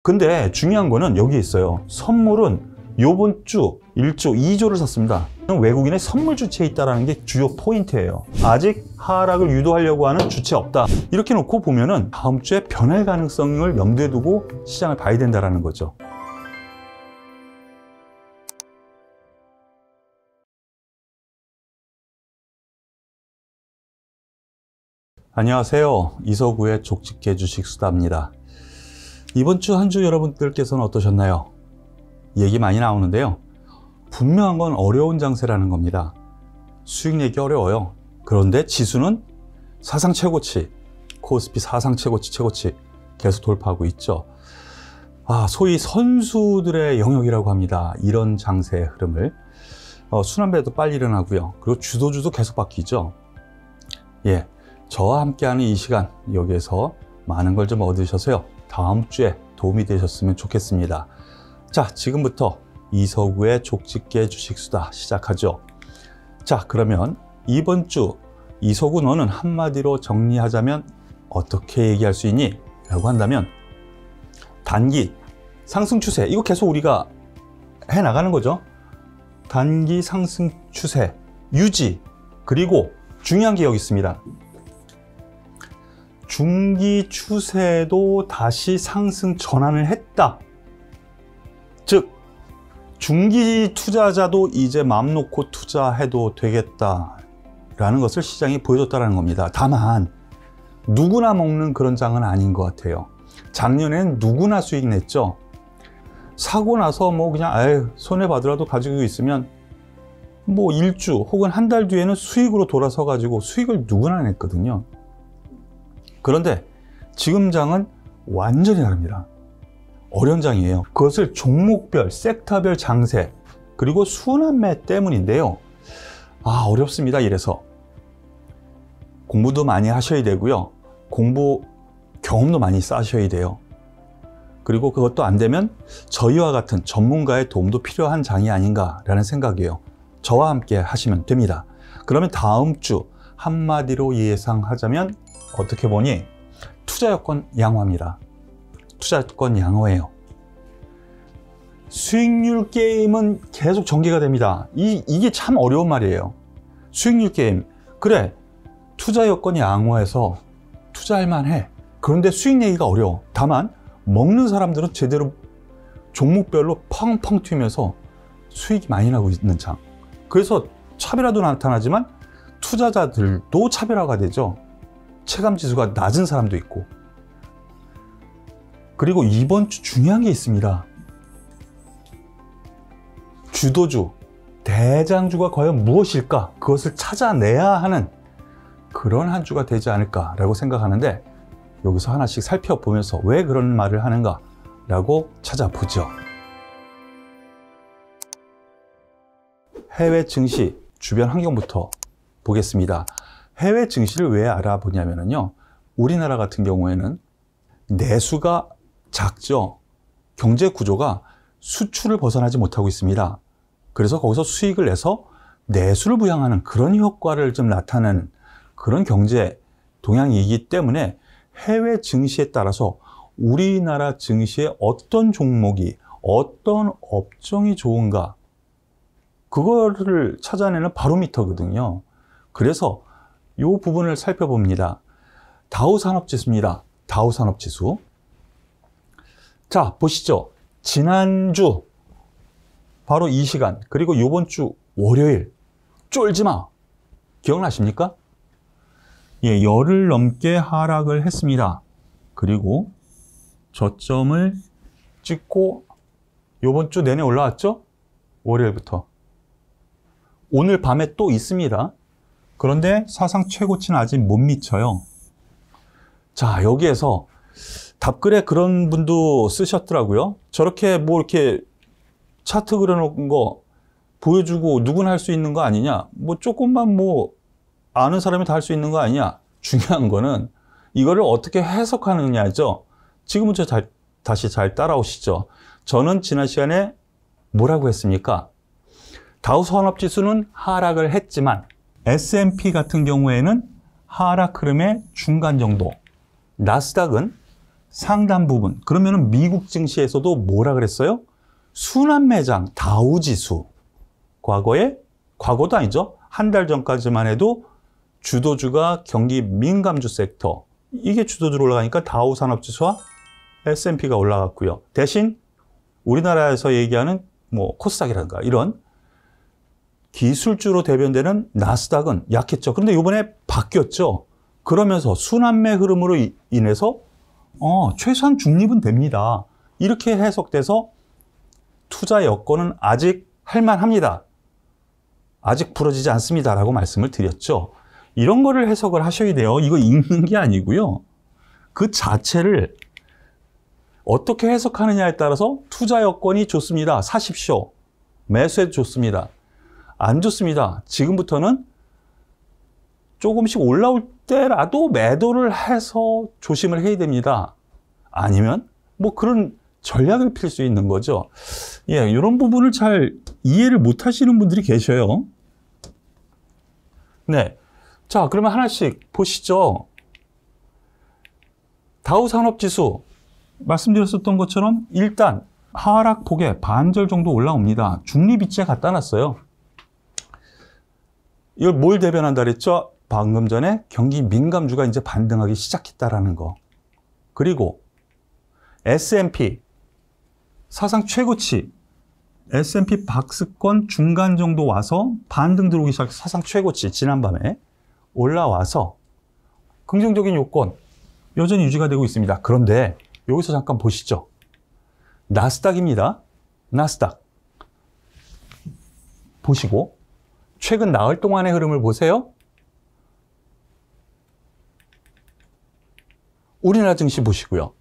근데 중요한 거는 여기 있어요. 선물은 요번 주 1조, 2조를 샀습니다. 외국인의 선물 주체에 있다는 게 주요 포인트예요. 아직 하락을 유도하려고 하는 주체 없다. 이렇게 놓고 보면은 다음 주에 변할 가능성을 염두에 두고 시장을 봐야 된다는 거죠. 안녕하세요. 이서구의 족집게 주식수다입니다. 이번 주 한 주 여러분들께서는 어떠셨나요? 얘기 많이 나오는데요. 분명한 건 어려운 장세라는 겁니다. 수익 내기 어려워요. 그런데 지수는 사상 최고치, 코스피 사상 최고치 계속 돌파하고 있죠. 소위 선수들의 영역이라고 합니다. 이런 장세의 흐름을. 순환배도 빨리 일어나고요. 그리고 주도주도 계속 바뀌죠. 예. 저와 함께하는 이 시간, 여기에서 많은 걸 좀 얻으셔서요. 다음 주에 도움이 되셨으면 좋겠습니다. 자, 지금부터 이서구의 족집게 주식수다 시작하죠. 자, 그러면 이번 주 이서구 너는 한마디로 정리하자면 어떻게 얘기할 수 있니? 라고 한다면 단기 상승 추세, 이거 계속 우리가 해나가는 거죠. 단기 상승 추세 유지, 그리고 중요한 게 여기 있습니다. 중기 추세도 다시 상승 전환을 했다. 즉 중기 투자자도 이제 마음 놓고 투자해도 되겠다라는 것을 시장이 보여줬다는 겁니다. 다만 누구나 먹는 그런 장은 아닌 것 같아요. 작년엔 누구나 수익 냈죠. 사고 나서 뭐 그냥 손해받으라도 가지고 있으면 뭐 1주 혹은 한 달 뒤에는 수익으로 돌아서 가지고 수익을 누구나 냈거든요. 그런데 지금 장은 완전히 다릅니다. 어려운 장이에요. 그것을 종목별, 섹터별 장세, 그리고 순환매 때문인데요. 어렵습니다. 이래서 공부도 많이 하셔야 되고요. 공부 경험도 많이 쌓으셔야 돼요. 그리고 그것도 안 되면 저희와 같은 전문가의 도움도 필요한 장이 아닌가라는 생각이에요. 저와 함께 하시면 됩니다. 그러면 다음 주 한마디로 예상하자면 어떻게 보니 투자 여건 양호합니다. 투자 여건 양호해요. 수익률 게임은 계속 전개가 됩니다. 이게 참 어려운 말이에요. 수익률 게임. 그래, 투자 여건이 양호해서 투자할 만해. 그런데 수익 내기가 어려워. 다만 먹는 사람들은 제대로 종목별로 펑펑 튀면서 수익이 많이 나고 있는 장. 그래서 차별화도 나타나지만 투자자들도 차별화가 되죠. 체감지수가 낮은 사람도 있고. 그리고 이번 주 중요한 게 있습니다. 주도주, 대장주가 과연 무엇일까? 그것을 찾아내야 하는 그런 한 주가 되지 않을까라고 생각하는데, 여기서 하나씩 살펴보면서 왜 그런 말을 하는가라고 찾아보죠. 해외 증시 주변 환경부터 보겠습니다. 해외 증시를 왜 알아보냐면요. 우리나라 같은 경우에는 내수가 작죠. 경제 구조가 수출을 벗어나지 못하고 있습니다. 그래서 거기서 수익을 내서 내수를 부양하는 그런 효과를 좀 나타내는 그런 경제 동향이기 때문에 해외 증시에 따라서 우리나라 증시의 어떤 종목이, 어떤 업종이 좋은가, 그거를 찾아내는 바로미터거든요. 그래서 이 부분을 살펴봅니다. 다우산업지수입니다. 다우산업지수. 자, 보시죠. 지난주 바로 이 시간, 그리고 이번 주 월요일 쫄지마 기억나십니까? 예, 열흘 넘게 하락을 했습니다. 그리고 저점을 찍고 이번 주 내내 올라왔죠? 월요일부터. 오늘 밤에 또 있습니다. 그런데 사상 최고치는 아직 못 미쳐요. 자, 여기에서 답글에 그런 분도 쓰셨더라고요. 저렇게 뭐 이렇게 차트 그려놓은 거 보여주고 누구나 할 수 있는 거 아니냐? 뭐 조금만 뭐 아는 사람이 다 할 수 있는 거 아니냐? 중요한 거는 이거를 어떻게 해석하느냐죠. 지금부터 다시 잘 따라오시죠. 저는 지난 시간에 뭐라고 했습니까? 다우산업지수는 하락을 했지만 S&P 같은 경우에는 하락 흐름의 중간 정도, 나스닥은 상단 부분. 그러면은 미국 증시에서도 뭐라 그랬어요? 순환매장 다우지수. 과거도 아니죠. 한 달 전까지만 해도 주도주가 경기 민감주 섹터. 이게 주도주로 올라가니까 다우 산업지수와 S&P가 올라갔고요. 대신 우리나라에서 얘기하는 뭐 코스닥이라든가 이런 기술주로 대변되는 나스닥은 약했죠. 그런데 이번에 바뀌었죠. 그러면서 순환매 흐름으로 인해서 최소한 중립은 됩니다. 이렇게 해석돼서 투자 여건은 아직 할만합니다. 아직 부러지지 않습니다라고 말씀을 드렸죠. 이런 거를 해석을 하셔야 돼요. 이거 읽는 게 아니고요. 그 자체를 어떻게 해석하느냐에 따라서 투자 여건이 좋습니다. 사십시오. 매수해도 좋습니다. 안 좋습니다. 지금부터는 조금씩 올라올 때라도 매도를 해서 조심을 해야 됩니다. 아니면 뭐 그런 전략을 필 수 있는 거죠. 예, 이런 부분을 잘 이해를 못 하시는 분들이 계셔요. 네. 자, 그러면 하나씩 보시죠. 다우산업지수 말씀드렸었던 것처럼 일단 하락폭에 반절 정도 올라옵니다. 중립위치에 갖다 놨어요. 이걸 뭘 대변한다 그랬죠? 방금 전에 경기 민감주가 이제 반등하기 시작했다라는 거. 그리고 S&P 사상 최고치 S&P 박스권 중간 정도 와서 반등 들어오기 시작해서 사상 최고치 지난밤에 올라와서 긍정적인 요건 여전히 유지가 되고 있습니다. 그런데 여기서 잠깐 보시죠. 나스닥입니다. 나스닥 보시고 최근 나흘 동안의 흐름을 보세요. 우리나라 증시 보시고요.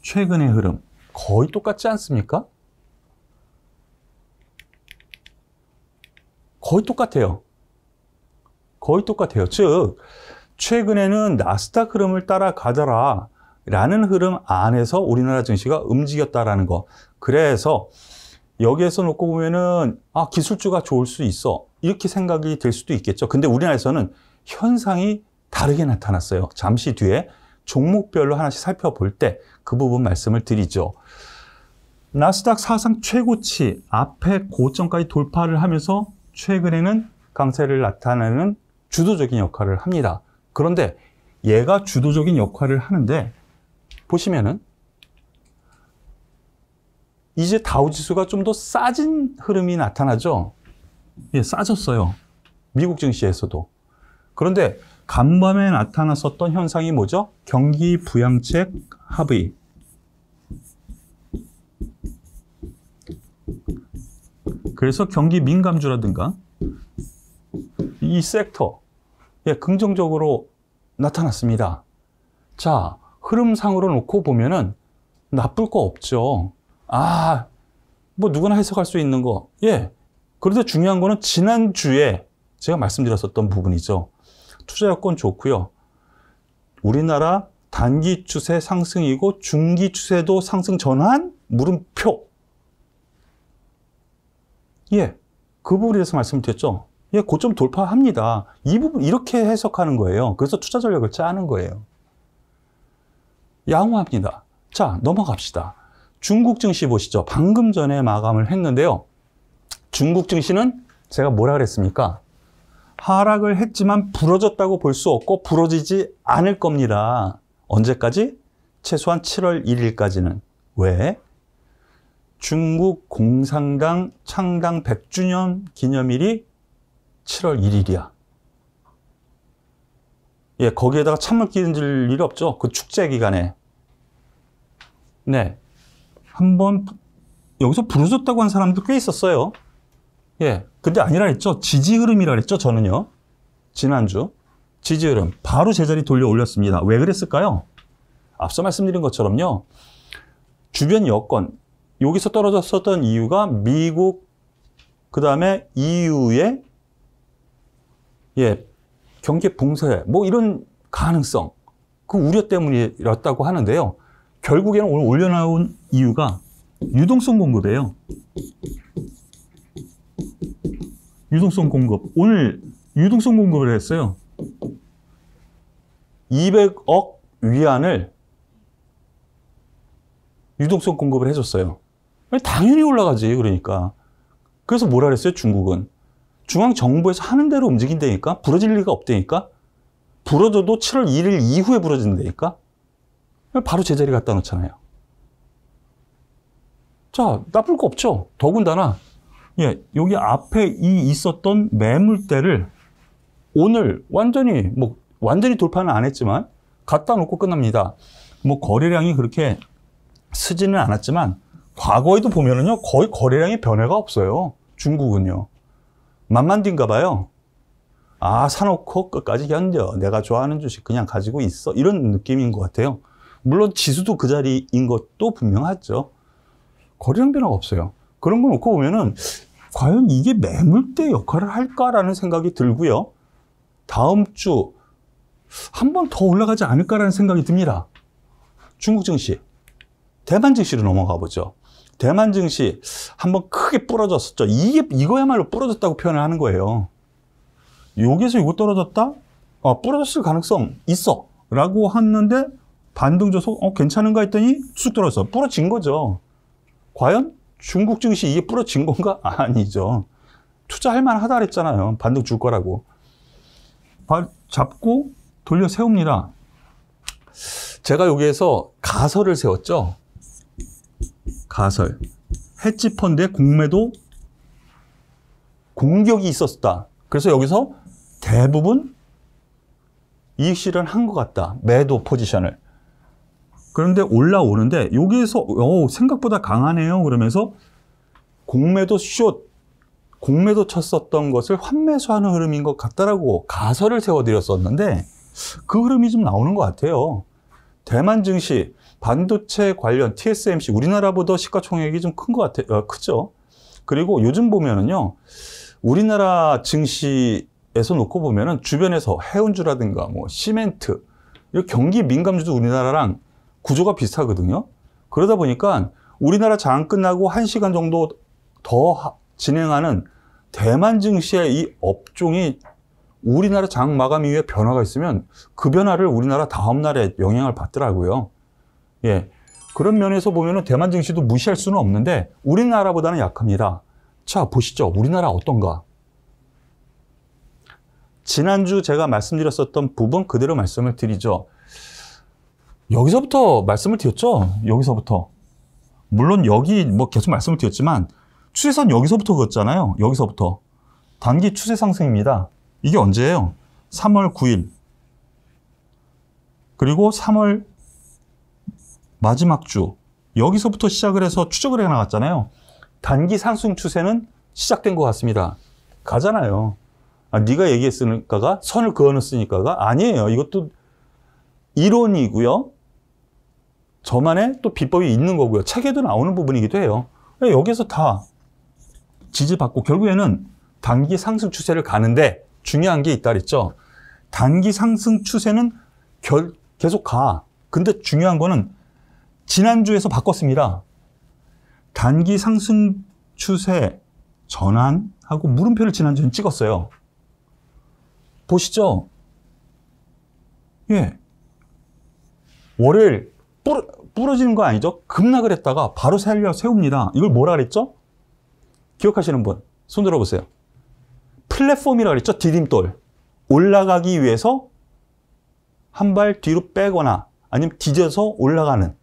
최근의 흐름 거의 똑같지 않습니까? 거의 똑같아요. 거의 똑같아요. 즉 최근에는 나스닥 흐름을 따라가더라 라는 흐름 안에서 우리나라 증시가 움직였다라는 거. 그래서 여기에서 놓고 보면은 기술주가 좋을 수 있어 이렇게 생각이 될 수도 있겠죠. 근데 우리나라에서는 현상이 다르게 나타났어요. 잠시 뒤에 종목별로 하나씩 살펴볼 때 그 부분 말씀을 드리죠. 나스닥 사상 최고치 앞에 고점까지 돌파를 하면서 최근에는 강세를 나타내는 주도적인 역할을 합니다. 그런데 얘가 주도적인 역할을 하는데 보시면은 이제 다우지수가 좀 더 싸진 흐름이 나타나죠. 예, 싸졌어요. 미국 증시에서도. 그런데 간밤에 나타났었던 현상이 뭐죠? 경기 부양책 합의. 그래서 경기 민감주라든가 이 섹터 긍정적으로 나타났습니다. 자, 흐름상으로 놓고 보면은 나쁠 거 없죠. 뭐 누구나 해석할 수 있는 거. 예. 그런데 중요한 거는 지난주에 제가 말씀드렸었던 부분이죠. 투자 여건 좋고요. 우리나라 단기 추세 상승이고 중기 추세도 상승 전환 물음표. 예. 그 부분에 대해서 말씀드렸죠. 예, 고점 돌파합니다. 이 부분 이렇게 해석하는 거예요. 그래서 투자 전략을 짜는 거예요. 양호합니다. 자, 넘어갑시다. 중국 증시 보시죠. 방금 전에 마감을 했는데요. 중국 증시는 제가 뭐라 그랬습니까? 하락을 했지만 부러졌다고 볼 수 없고 부러지지 않을 겁니다. 언제까지? 최소한 7월 1일까지는. 왜? 중국 공산당 창당 100주년 기념일이 7월 1일이야. 예, 거기에다가 찬물 끼얹을 일 없죠. 그 축제 기간에. 네. 한번 여기서 부러졌다고 한 사람도 꽤 있었어요. 예. 근데 아니라 했죠. 지지 흐름이라 그랬죠. 저는요. 지난주. 지지 흐름. 바로 제자리 돌려 올렸습니다. 왜 그랬을까요? 앞서 말씀드린 것처럼요. 주변 여건. 여기서 떨어졌었던 이유가 미국, 그 다음에 EU의 경기 붕괴, 뭐 이런 가능성, 그 우려 때문이었다고 하는데요. 결국에는 오늘 올려나온 이유가 유동성 공급이에요. 유동성 공급. 오늘 유동성 공급을 했어요. 200억 위안을 유동성 공급을 해줬어요. 당연히 올라가지, 그러니까. 그래서 뭐라 그랬어요, 중국은? 중앙정부에서 하는 대로 움직인다니까? 부러질 리가 없다니까? 부러져도 7월 1일 이후에 부러진다니까? 바로 제자리 갖다 놓잖아요. 자, 나쁠 거 없죠? 더군다나, 예, 여기 앞에 이 있었던 매물대를 오늘 완전히 돌파는 안 했지만, 갖다 놓고 끝납니다. 뭐, 거래량이 그렇게 쓰지는 않았지만, 과거에도 보면은요, 거의 거래량의 변화가 없어요. 중국은요. 만만딘가 봐요. 아, 사놓고 끝까지 견뎌. 내가 좋아하는 주식 그냥 가지고 있어. 이런 느낌인 것 같아요. 물론 지수도 그 자리인 것도 분명하죠. 거래량 변화가 없어요. 그런 거 놓고 보면은 과연 이게 매물대 역할을 할까라는 생각이 들고요. 다음 주 한 번 더 올라가지 않을까라는 생각이 듭니다. 중국 증시. 대만 증시로 넘어가 보죠. 대만 증시 한번 크게 부러졌었죠. 이거야말로 부러졌다고 표현을 하는 거예요. 여기서 이거 떨어졌다? 부러졌을 가능성 있어. 라고 했는데 반등 줘서 괜찮은가 했더니 쑥 떨어졌어. 부러진 거죠. 과연 중국 증시 이게 부러진 건가? 아니죠. 투자할 만하다 그랬잖아요. 반등 줄 거라고. 잡고 돌려 세웁니다. 제가 여기에서 가설을 세웠죠. 가설. 헤지펀드의 공매도 공격이 있었다. 그래서 여기서 대부분 이익 실현한 것 같다. 매도 포지션을. 그런데 올라오는데 여기에서 생각보다 강하네요. 그러면서 공매도 공매도 쳤었던 것을 환매수하는 흐름인 것 같다라고 가설을 세워드렸었는데 그 흐름이 좀 나오는 것 같아요. 대만 증시, 반도체 관련 TSMC, 우리나라보다 시가총액이 좀 큰 것 같아요. 크죠? 그리고 요즘 보면은요, 우리나라 증시에서 놓고 보면은 주변에서 해운주라든가 뭐 시멘트, 이 경기 민감주도 우리나라랑 구조가 비슷하거든요. 그러다 보니까 우리나라 장 끝나고 1시간 정도 더 진행하는 대만 증시의 이 업종이 우리나라 장 마감 이후에 변화가 있으면 그 변화를 우리나라 다음날에 영향을 받더라고요. 예. 그런 면에서 보면은 대만 증시도 무시할 수는 없는데 우리나라보다는 약합니다. 자, 보시죠. 우리나라 어떤가? 지난주 제가 말씀드렸었던 부분 그대로 말씀을 드리죠. 여기서부터 말씀을 드렸죠. 여기서부터. 물론 여기 뭐 계속 말씀을 드렸지만 추세선 여기서부터 그었잖아요. 여기서부터. 단기 추세 상승입니다. 이게 언제예요? 3월 9일. 그리고 3월 마지막 주. 여기서부터 시작을 해서 추적을 해 나갔잖아요. 단기 상승 추세는 시작된 것 같습니다. 가잖아요. 네가 얘기했으니까가 선을 그어놨으니까가 아니에요. 이것도 이론이고요. 저만의 또 비법이 있는 거고요. 책에도 나오는 부분이기도 해요. 여기서 다 지지받고 결국에는 단기 상승 추세를 가는데 중요한 게 있다 그랬죠. 단기 상승 추세는 계속 가. 근데 중요한 거는 지난주에서 바꿨습니다. 단기 상승 추세 전환하고 물음표를 지난주에 찍었어요. 보시죠. 예. 월요일 부러지는 거 아니죠? 급락을 했다가 바로 세웁니다. 이걸 뭐라 그랬죠? 기억하시는 분 손 들어보세요. 플랫폼이라고 그랬죠? 디딤돌. 올라가기 위해서 한 발 뒤로 빼거나 아니면 뒤져서 올라가는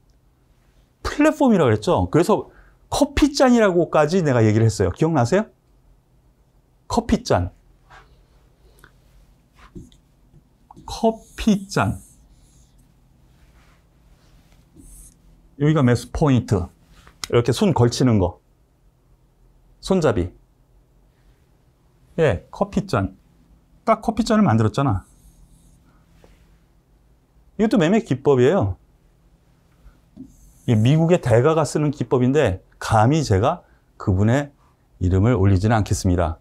플랫폼이라고 그랬죠? 그래서 커피잔이라고까지 내가 얘기를 했어요. 기억나세요? 커피잔. 커피잔. 여기가 매수 포인트. 이렇게 손 걸치는 거. 손잡이. 예, 커피잔. 딱 커피잔을 만들었잖아. 이것도 매매 기법이에요. 미국의 대가가 쓰는 기법인데 감히 제가 그분의 이름을 올리지는 않겠습니다.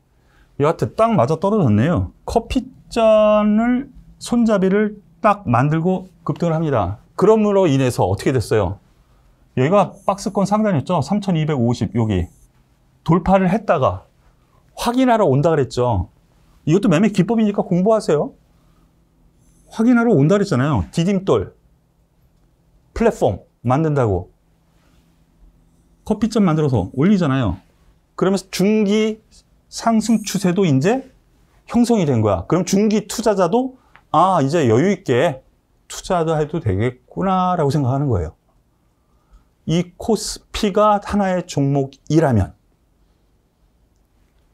여하튼 딱 맞아 떨어졌네요. 커피잔을 손잡이를 딱 만들고 급등을 합니다. 그럼으로 인해서 어떻게 됐어요? 여기가 박스권 상단이었죠. 3250 여기 돌파를 했다가 확인하러 온다 그랬죠. 이것도 매매 기법이니까 공부하세요. 확인하러 온다 그랬잖아요. 디딤돌. 플랫폼 만든다고 커피점 만들어서 올리잖아요. 그러면서 중기 상승 추세도 이제 형성이 된 거야. 그럼 중기 투자자도 아, 이제 여유 있게 투자도 해도 되겠구나라고 생각하는 거예요. 이 코스피가 하나의 종목이라면.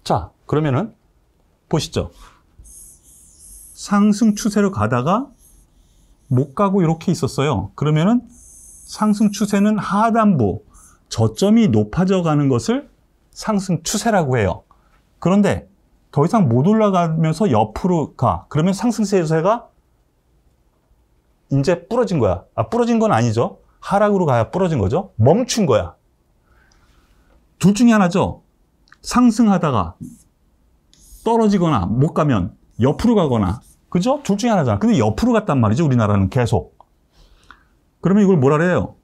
자, 그러면은 보시죠. 상승 추세로 가다가 못 가고 이렇게 있었어요. 그러면은 상승 추세는 하단부, 저점이 높아져 가는 것을 상승 추세라고 해요. 그런데 더 이상 못 올라가면서 옆으로 가. 그러면 상승세가 이제 부러진 거야. 아, 부러진 건 아니죠. 하락으로 가야 부러진 거죠. 멈춘 거야. 둘 중에 하나죠. 상승하다가 떨어지거나 못 가면 옆으로 가거나. 그죠? 둘 중에 하나잖아. 근데 옆으로 갔단 말이죠. 우리나라는 계속. 그러면 이걸 뭐라 그래요?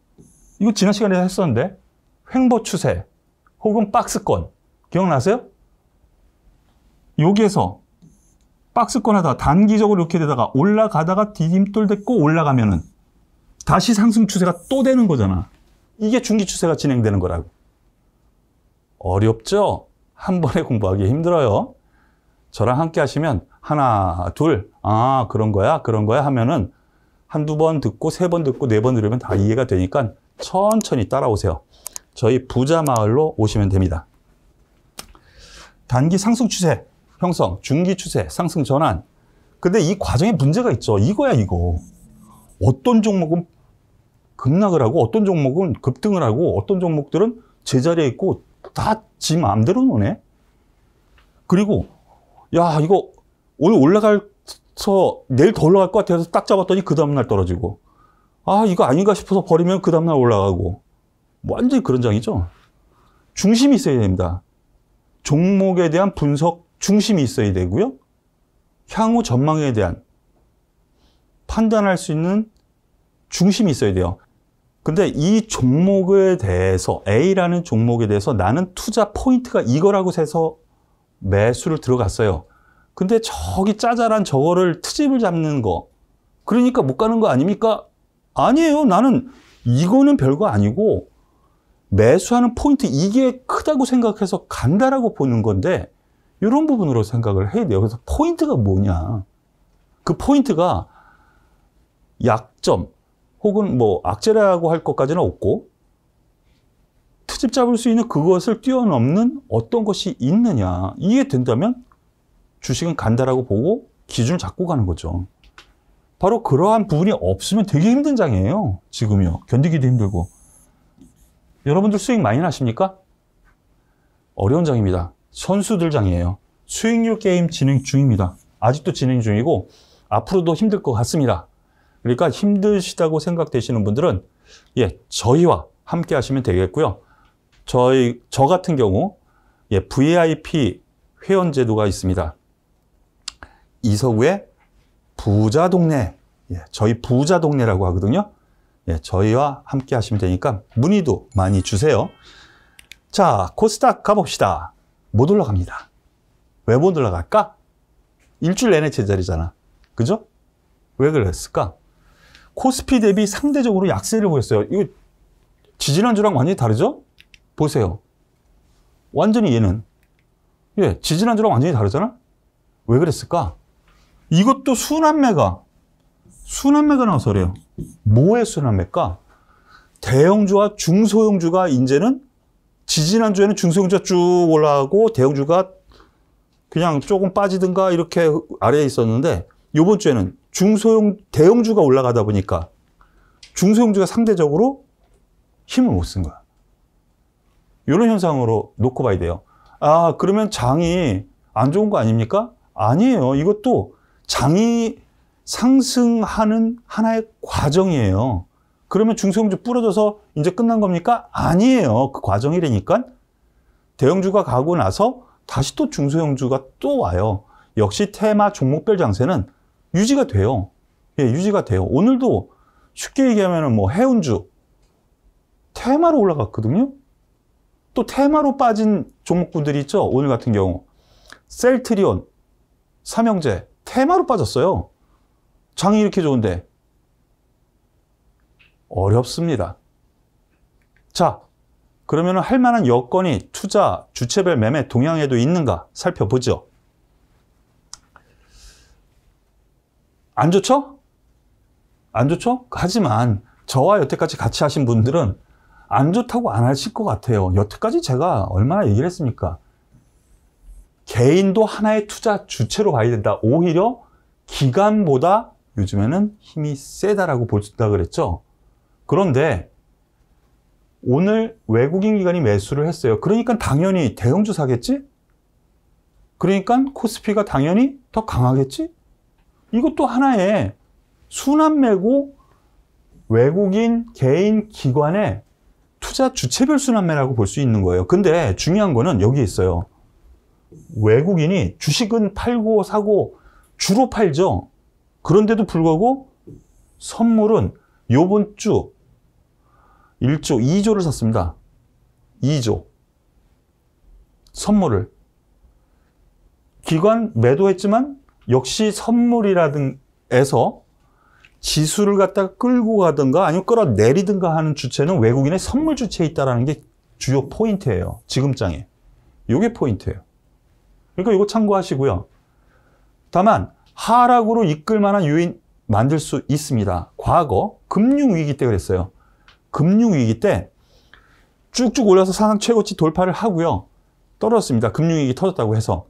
이거 지난 시간에 했었는데 횡보 추세 혹은 박스권. 기억나세요? 여기에서 박스권 하다가 단기적으로 이렇게 되다가 올라가다가 디딤돌 댔고 올라가면은 다시 상승 추세가 또 되는 거잖아. 이게 중기 추세가 진행되는 거라고. 어렵죠? 한 번에 공부하기 힘들어요. 저랑 함께 하시면 하나, 둘, 아, 그런 거야 하면은 한두 번 듣고 세 번 듣고 네 번 들으면 다 이해가 되니까 천천히 따라오세요. 저희 부자 마을로 오시면 됩니다. 단기 상승 추세 형성, 중기 추세, 상승 전환. 근데 이 과정에 문제가 있죠. 이거야, 이거. 어떤 종목은 급락을 하고, 어떤 종목은 급등을 하고, 어떤 종목들은 제자리에 있고, 다 지 마음대로 노네. 그리고, 야, 이거 오늘 올라가서 내일 더 올라갈 것 같아서 딱 잡았더니 그 다음날 떨어지고, 아, 이거 아닌가 싶어서 버리면 그 다음날 올라가고, 완전히 그런 장이죠. 중심이 있어야 됩니다. 종목에 대한 분석 중심이 있어야 되고요. 향후 전망에 대한 판단할 수 있는 중심이 있어야 돼요. 근데 이 종목에 대해서, A라는 종목에 대해서 나는 투자 포인트가 이거라고 해서 매수를 들어갔어요. 근데 저기 짜잘한 저거를 트집을 잡는 거. 그러니까 못 가는 거 아닙니까? 아니에요. 나는 이거는 별거 아니고 매수하는 포인트 이게 크다고 생각해서 간다라고 보는 건데 이런 부분으로 생각을 해야 돼요. 그래서 포인트가 뭐냐. 그 포인트가 약점 혹은 뭐 악재라고 할 것까지는 없고 트집 잡을 수 있는 그것을 뛰어넘는 어떤 것이 있느냐. 이게 된다면 주식은 간다라고 보고 기준을 잡고 가는 거죠. 바로 그러한 부분이 없으면 되게 힘든 장이에요. 지금요. 견디기도 힘들고. 여러분들 수익 많이 나십니까? 어려운 장입니다. 선수들 장이에요. 수익률 게임 진행 중입니다. 아직도 진행 중이고 앞으로도 힘들 것 같습니다. 그러니까 힘드시다고 생각되시는 분들은 저희와 함께 하시면 되겠고요. 저 같은 경우 VIP 회원 제도가 있습니다. 이서구의 부자 동네, 저희 부자 동네라고 하거든요. 저희와 함께 하시면 되니까 문의도 많이 주세요. 자, 코스닥 가봅시다. 못 올라갑니다. 왜 못 올라갈까? 일주일 내내 제자리잖아. 그죠? 왜 그랬을까? 코스피 대비 상대적으로 약세를 보였어요. 이거 지지난주랑 완전히 다르죠? 보세요. 완전히 얘는 지지난주랑 완전히 다르잖아? 왜 그랬을까? 이것도 순환매가 나와서 그래요. 뭐의 순환매일까? 대형주와 중소형주가 이제는 지지난주에는 중소형주가 쭉 올라가고 대형주가 그냥 조금 빠지든가 이렇게 아래에 있었는데 이번 주에는 대형주가 올라가다 보니까 중소형주가 상대적으로 힘을 못 쓴 거야. 이런 현상으로 놓고 봐야 돼요. 아, 그러면 장이 안 좋은 거 아닙니까? 아니에요. 이것도 장이 상승하는 하나의 과정이에요. 그러면 중소형주 부러져서 이제 끝난 겁니까? 아니에요. 그 과정이라니까. 대형주가 가고 나서 다시 또 중소형주가 또 와요. 역시 테마 종목별 장세는 유지가 돼요. 유지가 돼요. 오늘도 쉽게 얘기하면 뭐 해운주 테마로 올라갔거든요. 또 테마로 빠진 종목군들이 있죠. 오늘 같은 경우 셀트리온, 삼형제 테마로 빠졌어요. 장이 이렇게 좋은데 어렵습니다. 자, 그러면 할 만한 여건이 투자, 주체별 매매 동향에도 있는가 살펴보죠. 안 좋죠? 안 좋죠? 하지만 저와 여태까지 같이 하신 분들은 안 좋다고 안 하실 것 같아요. 여태까지 제가 얼마나 얘기를 했습니까? 개인도 하나의 투자 주체로 봐야 된다. 오히려 기관보다 요즘에는 힘이 세다라고 볼수있다 그랬죠. 그런데 오늘 외국인 기관이 매수를 했어요. 그러니까 당연히 대형주 사겠지? 그러니까 코스피가 당연히 더 강하겠지? 이것도 하나의 순환매고 외국인, 개인, 기관의 투자 주체별 순환매라고 볼 수 있는 거예요. 근데 중요한 거는 여기 있어요. 외국인이 주식은 팔고 사고 주로 팔죠. 그런데도 불구하고 선물은 요번 주 1조, 2조를 샀습니다. 2조. 선물을. 기관 매도했지만 역시 선물이라든에서 지수를 갖다가 끌고 가든가 아니면 끌어내리든가 하는 주체는 외국인의 선물 주체에 있다는 게 주요 포인트예요. 지금 장에. 이게 포인트예요. 그러니까 이거 참고하시고요. 다만 하락으로 이끌 만한 요인 만들 수 있습니다. 과거 금융위기 때 그랬어요. 금융위기 때 쭉쭉 올라서 사상 최고치 돌파를 하고요. 떨어졌습니다. 금융위기 터졌다고 해서.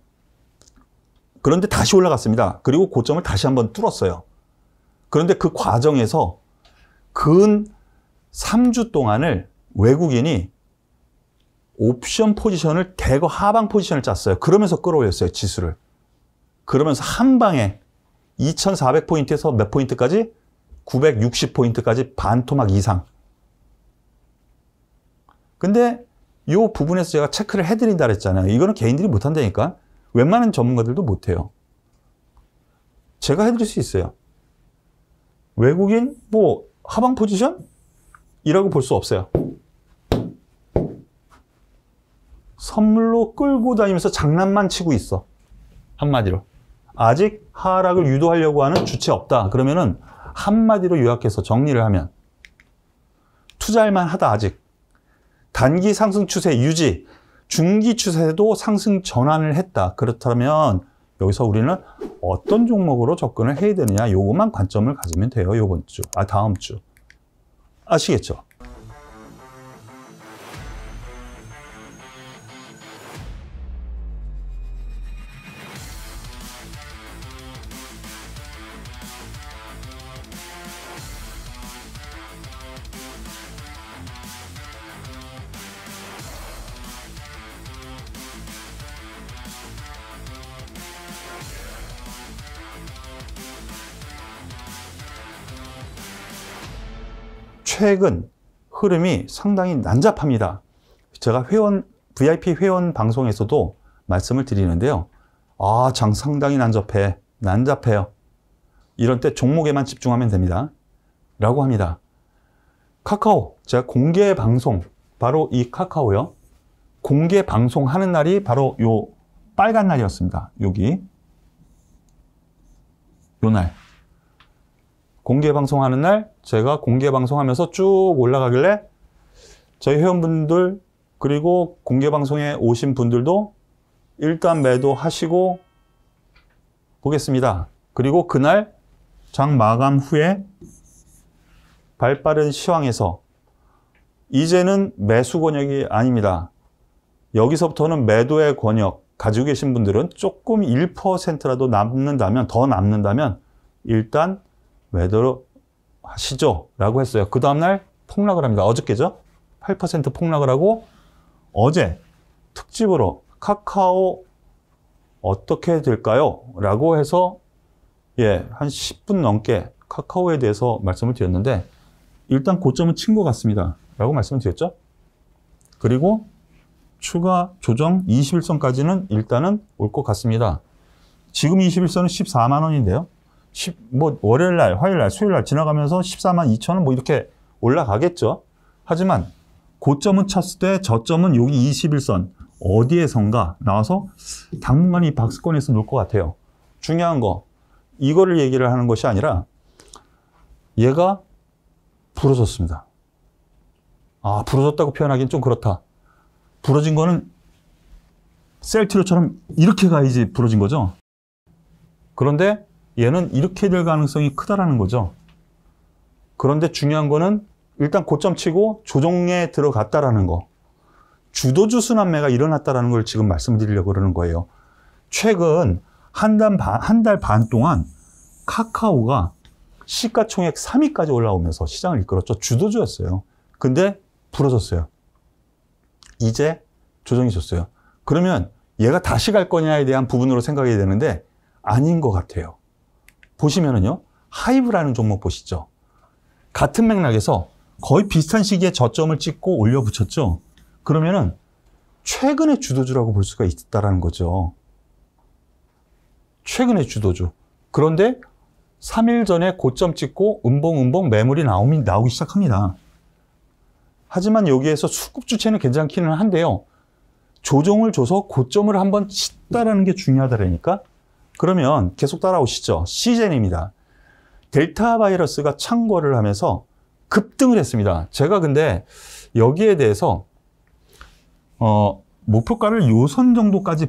그런데 다시 올라갔습니다. 그리고 고점을 다시 한번 뚫었어요. 그런데 그 과정에서 근 3주 동안을 외국인이 옵션 포지션을 대거 하방 포지션을 짰어요. 그러면서 끌어올렸어요. 지수를. 그러면서 한 방에 2400포인트에서 몇 포인트까지? 960포인트까지 반토막 이상. 근데 이 부분에서 제가 체크를 해드린다 그랬잖아요. 이거는 개인들이 못한다니까. 웬만한 전문가들도 못해요. 제가 해드릴 수 있어요. 외국인 뭐 하방 포지션? 이라고 볼 수 없어요. 선물로 끌고 다니면서 장난만 치고 있어. 한마디로. 아직 하락을 유도하려고 하는 주체 없다. 그러면은 한마디로 요약해서 정리를 하면 투자할 만하다 아직. 단기 상승 추세 유지, 중기 추세도 상승 전환을 했다. 그렇다면 여기서 우리는 어떤 종목으로 접근을 해야 되느냐 요것만 관점을 가지면 돼요. 요번 주, 다음 주. 아시겠죠? 최근 흐름이 상당히 난잡합니다. 제가 VIP 회원 방송에서도 말씀을 드리는데요. 장 상당히 난잡해요. 이런 때 종목에만 집중하면 됩니다. 라고 합니다. 카카오, 제가 공개 방송, 바로 이 카카오요. 공개 방송하는 날이 바로 요 빨간 날이었습니다. 여기. 요 날. 공개 방송하는 날 제가 공개 방송하면서 쭉 올라가길래 저희 회원분들 그리고 공개 방송에 오신 분들도 일단 매도하시고 보겠습니다. 그리고 그날 장 마감 후에 발빠른 시황에서 이제는 매수 권역이 아닙니다. 여기서부터는 매도의 권역 가지고 계신 분들은 조금 1%라도 남는다면 더 남는다면 일단 매도로 하시죠 라고 했어요. 그 다음날 폭락을 합니다. 어저께죠? 8% 폭락을 하고 어제 특집으로 카카오 어떻게 될까요? 라고 해서 한 10분 넘게 카카오에 대해서 말씀을 드렸는데 일단 고점은 친 것 같습니다. 라고 말씀을 드렸죠. 그리고 추가 조정 21선까지는 일단은 올 것 같습니다. 지금 21선은 14만 원인데요. 월요일날, 화요일날, 수요일날 지나가면서 14만 2천 원 이렇게 올라가겠죠. 하지만 고점은 쳤을 때 저점은 여기 21선 어디에선가 나와서 당분간 이 박스권에서 놀 것 같아요. 중요한 거 이거를 얘기를 하는 것이 아니라 얘가 부러졌습니다. 아, 부러졌다고 표현하기는 좀 그렇다. 부러진 거는 셀트리온처럼 이렇게 가야지 부러진 거죠. 그런데 얘는 이렇게 될 가능성이 크다라는 거죠. 그런데 중요한 거는 일단 고점 치고 조정에 들어갔다라는 거. 주도주 순환매가 일어났다라는 걸 지금 말씀드리려고 그러는 거예요. 최근 한 달 반 동안 카카오가 시가총액 3위까지 올라오면서 시장을 이끌었죠. 주도주였어요. 근데 부러졌어요. 이제 조정이 줬어요. 그러면 얘가 다시 갈 거냐에 대한 부분으로 생각해야 되는데 아닌 것 같아요. 보시면은요, 하이브라는 종목 보시죠. 같은 맥락에서 거의 비슷한 시기에 저점을 찍고 올려붙였죠. 그러면은 최근의 주도주라고 볼 수가 있다라는 거죠. 최근의 주도주. 그런데 3일 전에 고점 찍고 음봉 매물이 나오기 시작합니다. 하지만 여기에서 수급 주체는 괜찮기는 한데요. 조정을 줘서 고점을 한번 쳤다라는 게 중요하다라니까. 그러면 계속 따라오시죠. 시젠입니다. 델타 바이러스가 창궐을 하면서 급등을 했습니다. 제가 근데 여기에 대해서 목표가를 요선 정도까지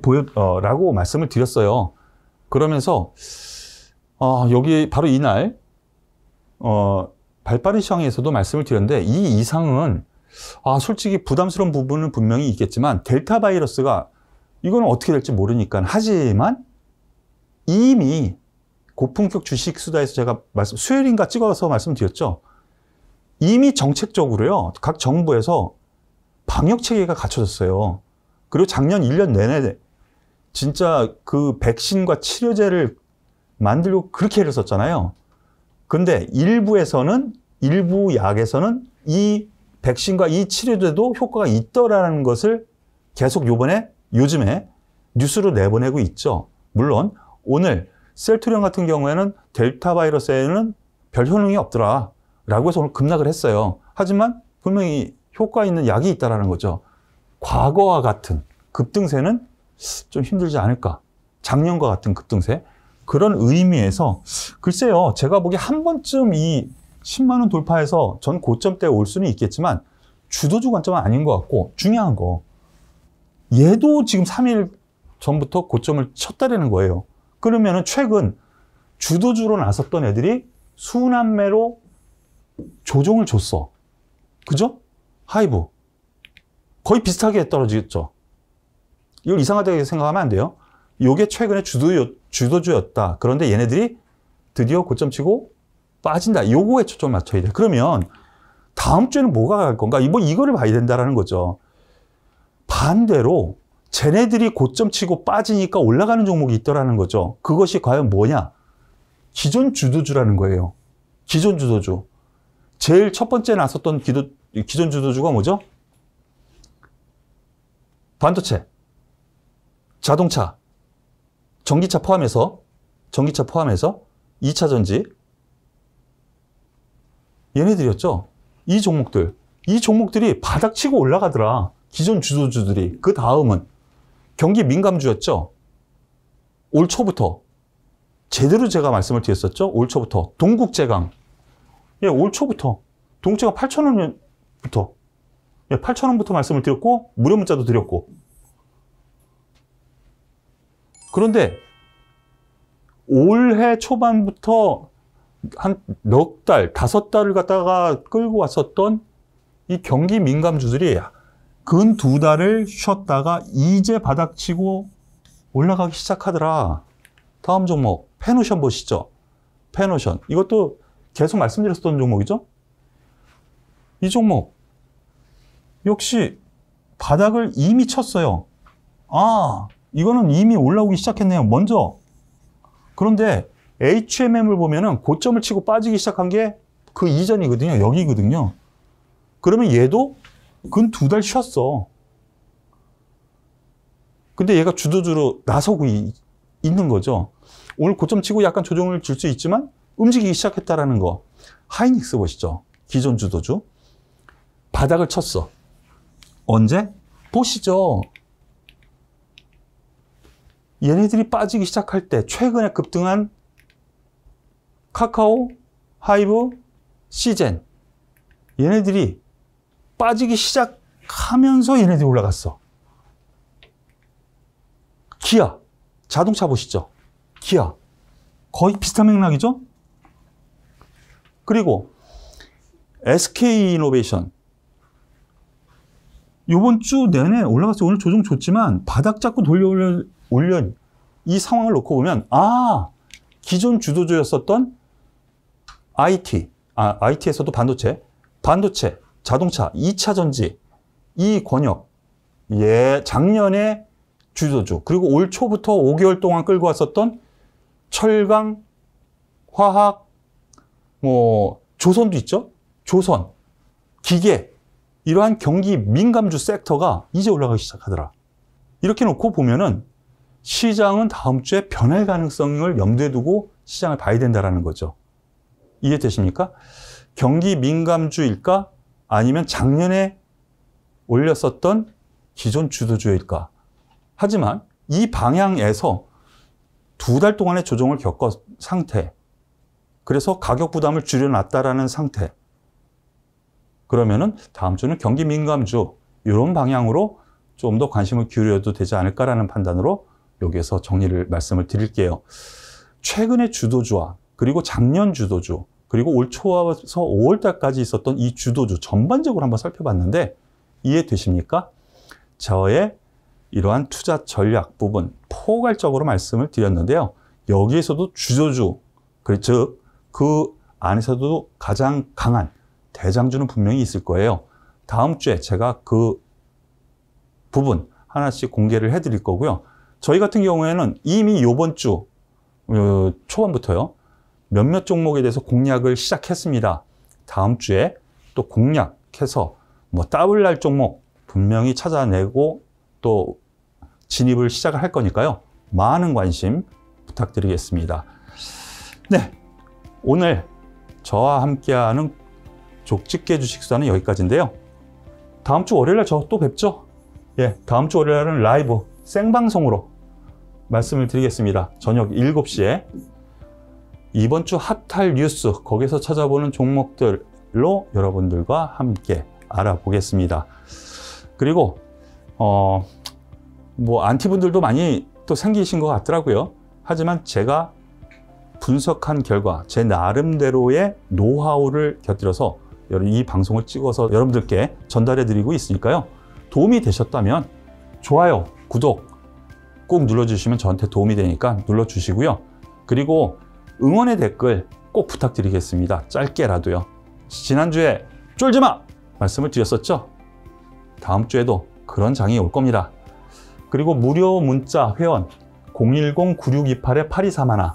라고 말씀을 드렸어요. 그러면서 여기 바로 이날 발빠른 시황에서도 말씀을 드렸는데 이 이상은 솔직히 부담스러운 부분은 분명히 있겠지만 델타 바이러스가 이거는 어떻게 될지 모르니까 하지만 이미 고품격 주식 수다에서 제가 수요일인가 찍어서 말씀드렸죠. 이미 정책적으로요, 각 정부에서 방역 체계가 갖춰졌어요. 그리고 작년 1년 내내 진짜 그 백신과 치료제를 만들고 그렇게 애를 썼잖아요. 근데 일부 약에서는 이 백신과 이 치료제도 효과가 있더라는 것을 계속 요즘에 뉴스로 내보내고 있죠. 물론 오늘 셀트리온 같은 경우에는 델타 바이러스에는 별 효능이 없더라 라고 해서 오늘 급락을 했어요. 하지만 분명히 효과 있는 약이 있다는 거죠. 과거와 같은 급등세는 좀 힘들지 않을까. 작년과 같은 급등세. 그런 의미에서 글쎄요, 제가 보기에 한 번쯤 이 10만 원 돌파해서 전 고점대 올 수는 있겠지만 주도주 관점은 아닌 것 같고, 중요한 거 얘도 지금 3일 전부터 고점을 쳤다라는 거예요. 그러면은 최근 주도주로 나섰던 애들이 순환매로 조정을 줬어. 그죠? 하이브 거의 비슷하게 떨어지겠죠. 이걸 이상하다고 생각하면 안 돼요. 이게 최근에 주도주였다. 그런데 얘네들이 드디어 고점 치고 빠진다. 요거에 초점을 맞춰야 돼. 그러면 다음 주에는 뭐가 갈 건가? 이거를 봐야 된다는 거죠. 반대로 쟤네들이 고점 치고 빠지니까 올라가는 종목이 있더라는 거죠. 그것이 과연 뭐냐? 기존 주도주라는 거예요. 기존 주도주. 제일 첫 번째 나섰던 기존 주도주가 뭐죠? 반도체, 자동차, 전기차 포함해서 2차 전지, 얘네들이었죠. 이 종목들이 바닥치고 올라가더라. 기존 주도주들이. 그 다음은 경기 민감주였죠. 올 초부터 제대로 제가 말씀을 드렸었죠. 올 초부터 동국제강. 올 초부터 동국제강 8,000원부터 8,000원부터 말씀을 드렸고 무료 문자도 드렸고. 그런데 올해 초반부터 한 넉 달, 5달을 갖다가 끌고 왔었던 이 경기 민감주들이 근 2달을 쉬었다가 이제 바닥치고 올라가기 시작하더라. 다음 종목 페노션 보시죠. 페노션. 이것도 계속 말씀드렸던 종목이죠. 이 종목 역시 바닥을 이미 쳤어요. 이거는 이미 올라오기 시작했네요. 먼저. 그런데 HMM을 보면은 고점을 치고 빠지기 시작한 게 그 이전이거든요. 여기거든요. 그러면 얘도 근 2달 쉬었어. 근데 얘가 주도주로 나서고 있는 거죠. 오늘 고점 치고 약간 조정을 줄 수 있지만 움직이기 시작했다라는 거. 하이닉스 보시죠. 기존 주도주. 바닥을 쳤어. 언제? 보시죠. 얘네들이 빠지기 시작할 때 최근에 급등한 카카오, 하이브, 시젠. 얘네들이 빠지기 시작하면서 얘네들이 올라갔어. 기아, 자동차 보시죠. 기아. 거의 비슷한 맥락이죠? 그리고 SK이노베이션. 요번 주 내내 올라갔어요. 오늘 조정 좋지만 바닥 잡고 올려 이 상황을 놓고 보면 기존 주도주였었던 IT에서도 반도체, 자동차, 2차 전지, 이 권역, 작년에 주도주, 그리고 올 초부터 5개월 동안 끌고 왔었던 철강, 화학, 조선도 있죠? 조선, 기계, 이러한 경기 민감주 섹터가 이제 올라가기 시작하더라. 이렇게 놓고 보면은 시장은 다음 주에 변할 가능성을 염두에 두고 시장을 봐야 된다는 거죠. 이해되십니까? 경기 민감주일까? 아니면 작년에 올렸었던 기존 주도주일까? 하지만 이 방향에서 2달 동안의 조정을 겪은 상태, 그래서 가격 부담을 줄여놨다라는 상태, 그러면은 다음 주는 경기 민감주 이런 방향으로 좀 더 관심을 기울여도 되지 않을까라는 판단으로 여기에서 말씀을 드릴게요. 최근의 주도주와 그리고 작년 주도주, 그리고 올 초와서 5월 달까지 있었던 이 주도주 전반적으로 한번 살펴봤는데 이해되십니까? 저의 이러한 투자 전략 부분 포괄적으로 말씀을 드렸는데요. 여기에서도 주도주, 즉 그 안에서도 가장 강한 대장주는 분명히 있을 거예요. 다음 주에 제가 그 부분 하나씩 공개를 해드릴 거고요. 저희 같은 경우에는 이미 이번 주 초반부터요. 몇몇 종목에 대해서 공략을 시작했습니다. 다음 주에 또 공략해서 더블 날 종목 분명히 찾아내고 또 진입을 시작을 할 거니까요. 많은 관심 부탁드리겠습니다. 네, 오늘 저와 함께하는 족집게 주식수다는 여기까지인데요. 다음 주 월요일날 저 또 뵙죠? 다음 주 월요일날은 라이브 생방송으로 말씀을 드리겠습니다. 저녁 7시에 이번 주 핫할 뉴스, 거기서 찾아보는 종목들로 여러분들과 함께 알아보겠습니다. 그리고 안티분들도 많이 또 생기신 것 같더라고요. 하지만 제가 분석한 결과 제 나름대로의 노하우를 곁들여서 이 방송을 찍어서 여러분들께 전달해 드리고 있으니까요. 도움이 되셨다면 좋아요, 구독 꼭 눌러주시면 저한테 도움이 되니까 눌러주시고요. 그리고 응원의 댓글 꼭 부탁드리겠습니다. 짧게라도요. 지난주에 쫄지마! 말씀을 드렸었죠? 다음 주에도 그런 장이 올 겁니다. 그리고 무료 문자 회원 010-9628-8231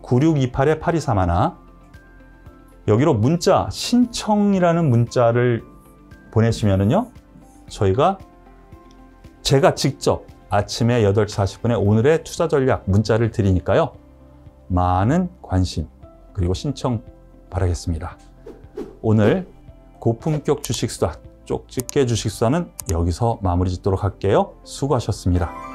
9628-8231 여기로 문자 신청이라는 문자를 보내시면은요, 제가 직접 아침에 8시 40분에 오늘의 투자 전략 문자를 드리니까요. 많은 관심 그리고 신청 바라겠습니다. 오늘 고품격 주식수다, 쪽집게 주식수다는 여기서 마무리 짓도록 할게요. 수고하셨습니다.